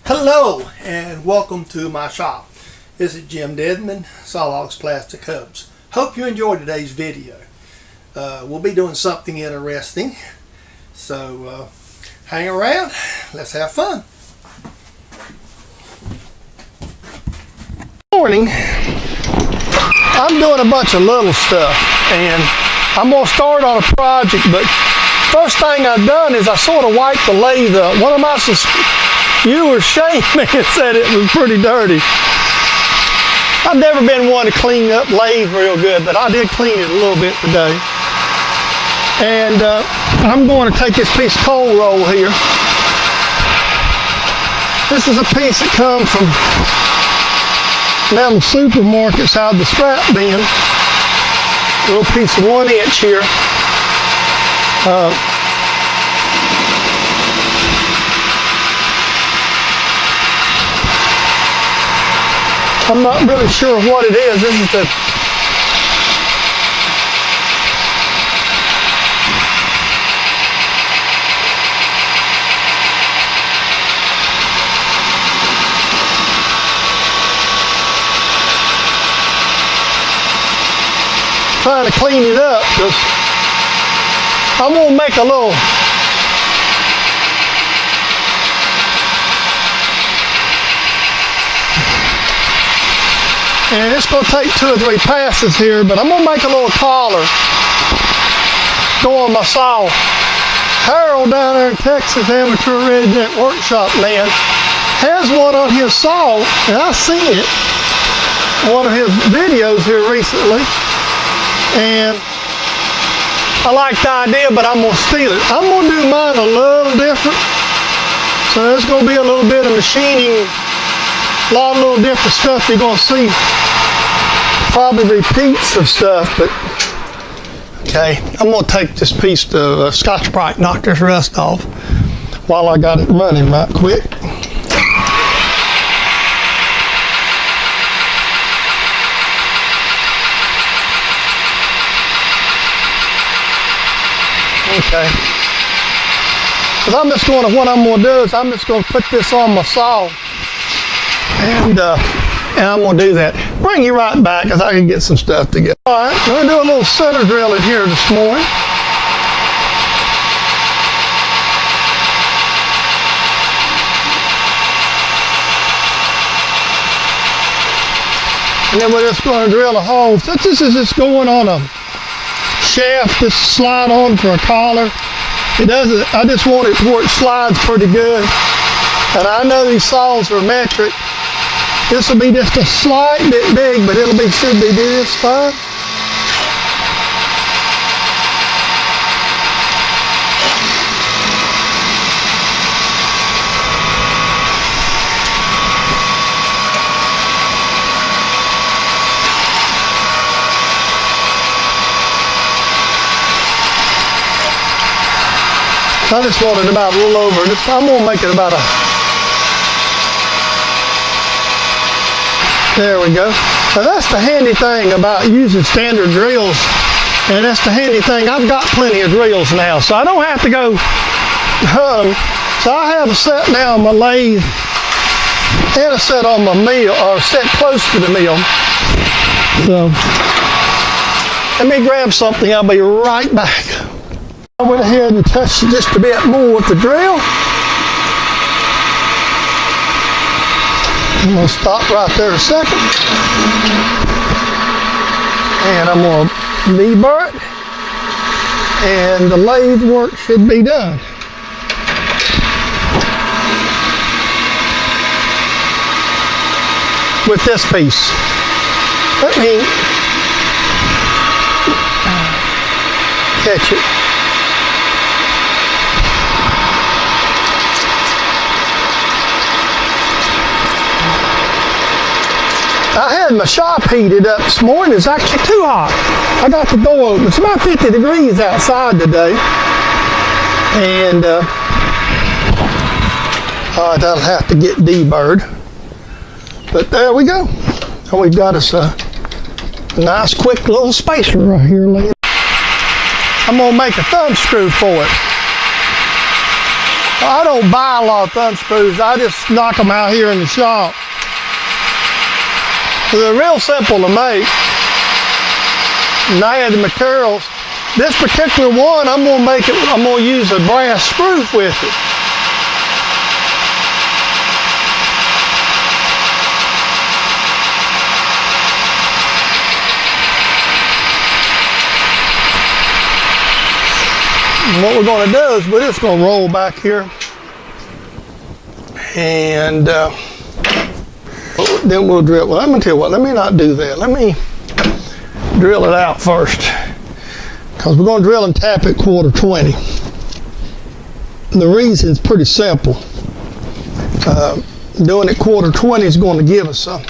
Hello and welcome to my shop. This is Jim Dedman, Sawlogs Plastic Hubs. Hope you enjoyed today's video. We'll be doing something interesting, so hang around, let's have fun. Morning. I'm doing a bunch of little stuff and I'm going to start on a project, but first thing I've done is I sort of wiped the lathe up. One of my viewers shamed me and said it was pretty dirty. I've never been one to clean up lathe real good, but I did clean it a little bit today. And I'm going to take this piece of cold roll here. This is a piece that comes from down the supermarkets out of the scrap bin. A little piece of 1 inch here. I'm not really sure what it is. This is the trying to clean it up because I'm going to make a little and it's going to take 2 or 3 passes here, but I'm going to make a little collar go on my saw. Harold down there in Texas, Amateur Redneck Workshop man, has one on his saw, and I seen it in one of his videos here recently, and I like the idea, but I'm going to steal it. I'm going to do mine a little different, so there's going to be a little bit of machining, a lot of little different stuff you're going to see. Probably repeats of stuff, but okay, I'm going to take this piece of Scotch-Brite, knock this rust off while I got it running right quick. Okay, because I'm just going to, what I'm going to do is I'm just going to put this on my saw and I'm going to do that. Bring you right back because I can get some stuff together. Alright, I'm going to do a little center drilling here this morning. And then we're just going to drill a hole. So this is just going on a shaft, just slide on for a collar. It doesn't, I just want it where it slides pretty good. And I know these saws are metric. This will be just a slight bit big, but it'll be, should be just fine. I just want it about a little over. I'm going to make it about a, there we go. Now that's the handy thing about using standard drills, and that's the handy thing. I've got plenty of drills now, so I don't have to go hunt them. So I have a set now on my lathe and a set on my mill, or set close to the mill. So let me grab something. I'll be right back. I went ahead and touched it just a bit more with the drill. I'm going to stop right there a second. And I'm going to deburr it. And the lathe work should be done. With this piece. Let me catch it. I had my shop heated up this morning. It's actually too hot. I got the door open. It's about 50 degrees outside today. And that'll have to get deburred. But there we go. And we've got us a nice quick little spacer right here laying. I'm going to make a thumb screw for it. I don't buy a lot of thumb screws. I just knock them out here in the shop. They're real simple to make. And I had the materials. This particular one, I'm gonna use a brass screw with it. And what we're going to do is we're just going to roll back here, and then we'll drill. Well, I'm going to tell you what, let me not do that. Let me drill it out first, because we're going to drill and tap it 1/4 20. And the reason's pretty simple. Doing it 1/4 20 is going to give us some.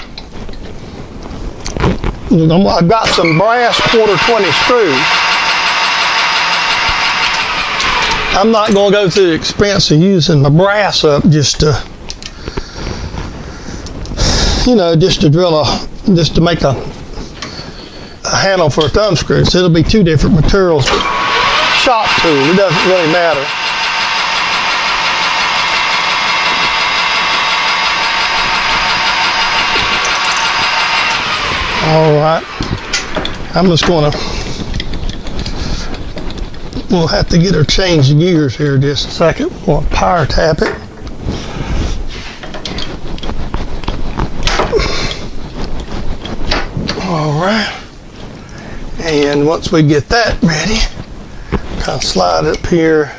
I've got some brass 1/4 20 screws. I'm not going to go through the expense of using my brass up just to, just to make a handle for a thumb screw. So it'll be 2 different materials. Shop tool, it doesn't really matter. All right, I'm just going to. We'll have to get her changed gears here in just a second. We'll power tap it. All right. And once we get that ready, kind of slide up here.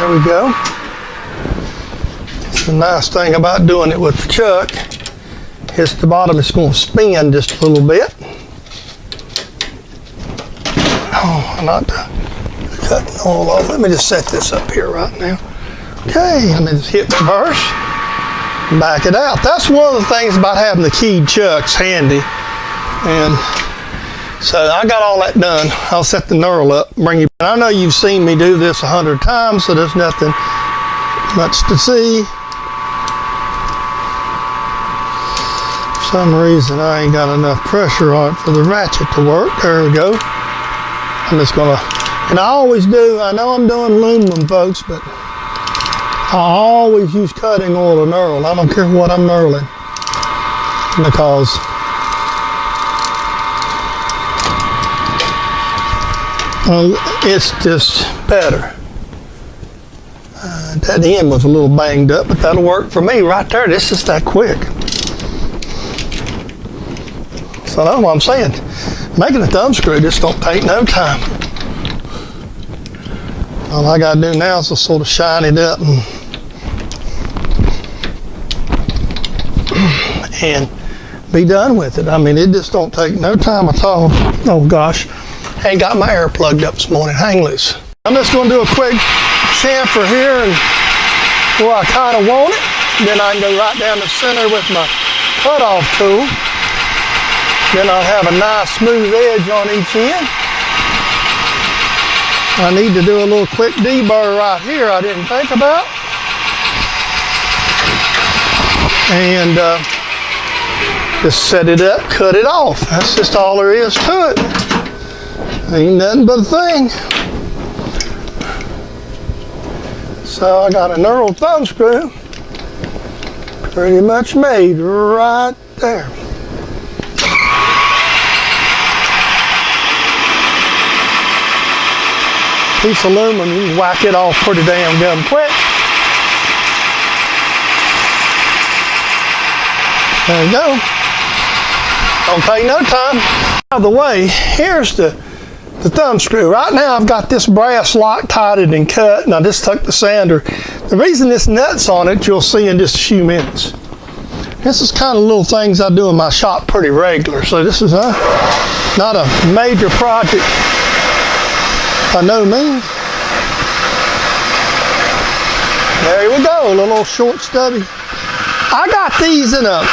There we go. It's the nice thing about doing it with the chuck is the bottom is going to spin just a little bit. Oh, I'm not cutting all off. Let me just set this up here right now. Okay, let me just hit reverse, back it out. That's one of the things about having the keyed chucks handy. And so I got all that done. I'll set the knurl up, bring you. I know you've seen me do this 100 times, so there's nothing much to see. For some reason, I ain't got enough pressure on it for the ratchet to work. There we go. I'm just gonna, and I always do. I know I'm doing aluminum, folks, but I always use cutting oil to knurl. I don't care what I'm knurling, because it's just better. That end was a little banged up, but that'll work for me right there. This is that quick. So that's what I'm saying. Making a thumb screw just don't take no time. All I gotta do now is just sort of shine it up and be done with it. I mean, it just don't take no time at all. Oh gosh. Ain't got my air plugged up this morning. Hang loose. I'm just going to do a quick chamfer here and where I kind of want it. Then I can go right down the center with my cutoff tool. Then I'll have a nice smooth edge on each end. I need to do a little quick deburr right here I didn't think about. And just set it up, cut it off. That's just all there is to it. Ain't nothing but a thing. So I got a knurled thumb screw pretty much made right there. Piece of aluminum, you can whack it off pretty damn good and quick. There you go. Don't take no time. Out of the way, here's the thumb screw. Right now I've got this brass Loctited and cut, and I just took the sander. The reason this nut's on it, you'll see in just a few minutes. This is kind of little things I do in my shop pretty regular, so this is not a major project by no means. There we go, a little short stubby. I got these in a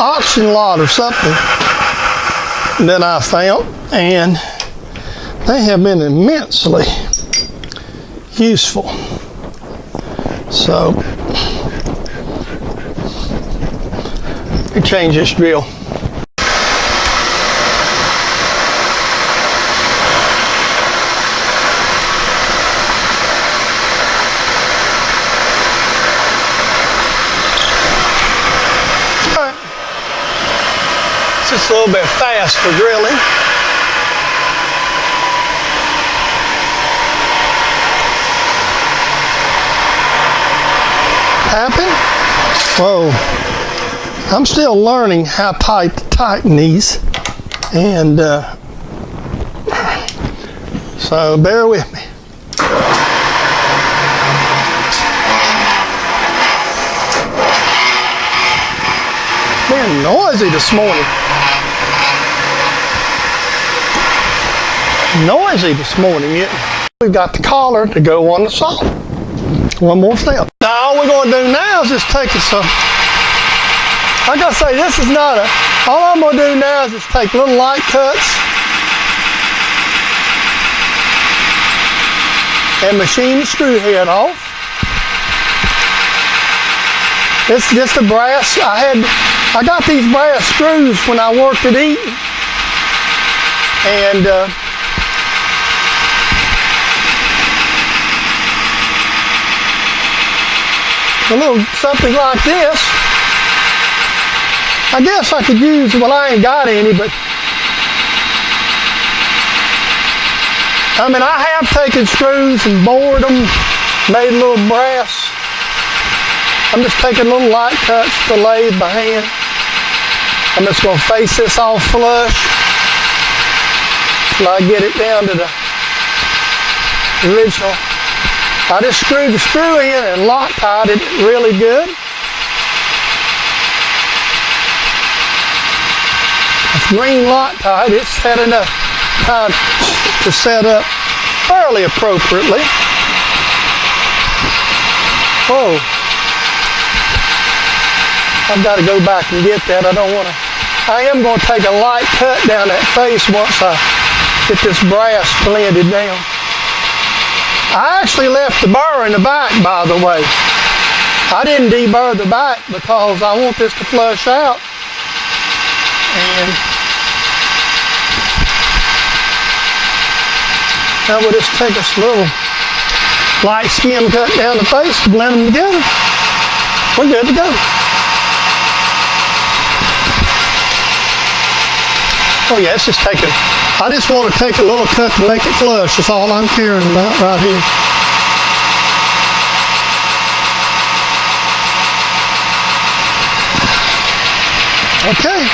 auction lot or something that I found, and they have been immensely useful. So let me change this drill. Just a little bit fast for drilling. Happy? Whoa. I'm still learning how tight to tighten these. And so bear with me. It's been noisy this morning. We've got the collar to go on the saw. One more step. Now all we're going to do now is just take it some. Like I say, this is not a. All I'm going to do now is just take little light cuts and machine the screw head off. It's just a brass. I got these brass screws when I worked at Eaton, and a little something like this. I guess I could use, well, I ain't got any, but I mean, I have taken screws and bored them, made a little brass. I'm just taking little light cuts to lathe by hand. I'm just going to face this off flush till I get it down to the original. I just screwed the screw in and Loctited it really good. It's green Loctite. It's had enough time to set up fairly appropriately. Whoa. I've got to go back and get that. I am going to take a light cut down that face once I get this brass blended down. I actually left the burr in the back, by the way. I didn't deburr the back because I want this to flush out. And now we'll just take us a little light skim cut down the face to blend them together. We're good to go. Oh yeah, it's just taking. I just want to take a little cut to make it flush. That's all I'm caring about right here. Okay.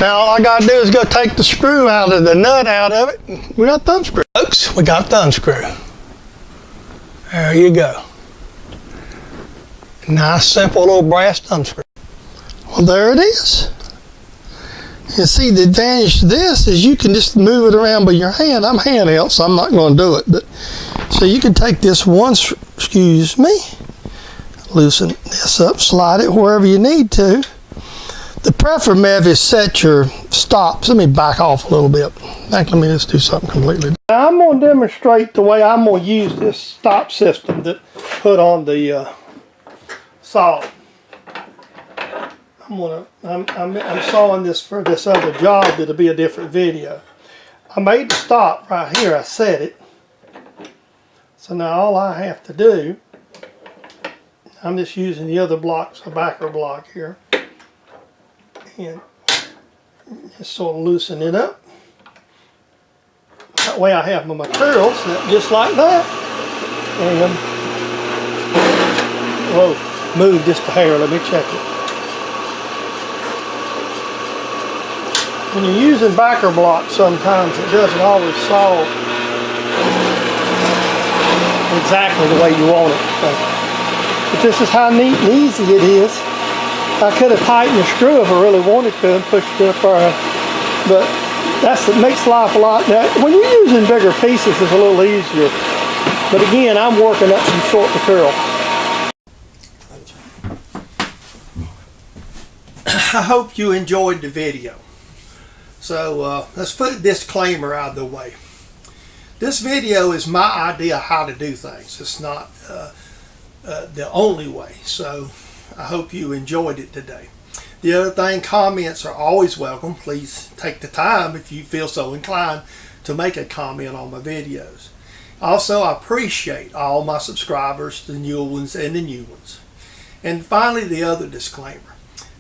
Now all I got to do is go take the screw out of the nut out of it. We got thumb screw. Folks, we got thumb screw. There you go. Nice, simple little brass thumb screw. Well, there it is. And see, the advantage to this is you can just move it around with your hand. I'm handheld, so I'm not going to do it. But so you can take this one, excuse me, loosen this up, slide it wherever you need to. The preferred method is set your stops. Let me back off a little bit. Let me just do something completely. Now I'm going to demonstrate the way I'm going to use this stop system that put on the saw. I'm sawing this for this other job that'll be a different video. I made the stop right here. I set it. So now all I have to do, I'm just using the other blocks, a backer block here, and just sort of loosen it up. That way I have my material set just like that. And whoa, move just a hair. Let me check it. When you're using backer blocks, sometimes it doesn't always saw exactly the way you want it. But this is how neat and easy it is. I could have tightened the screw if I really wanted to and pushed it up there. But it makes life a lot. Now, when you're using bigger pieces, it's a little easier. But again, I'm working up some short material. I hope you enjoyed the video. So let's put a disclaimer out of the way. This video is my idea of how to do things. It's not the only way. So I hope you enjoyed it today. The other thing, comments are always welcome. Please take the time, if you feel so inclined, to make a comment on my videos. Also, I appreciate all my subscribers, the new ones and the new ones. And finally, the other disclaimer.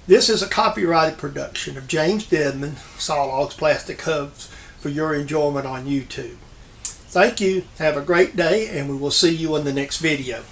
This is a copyrighted production of James Dedman, Saw Logs Plastic Hubs, for your enjoyment on YouTube. Thank you, have a great day, and we will see you in the next video.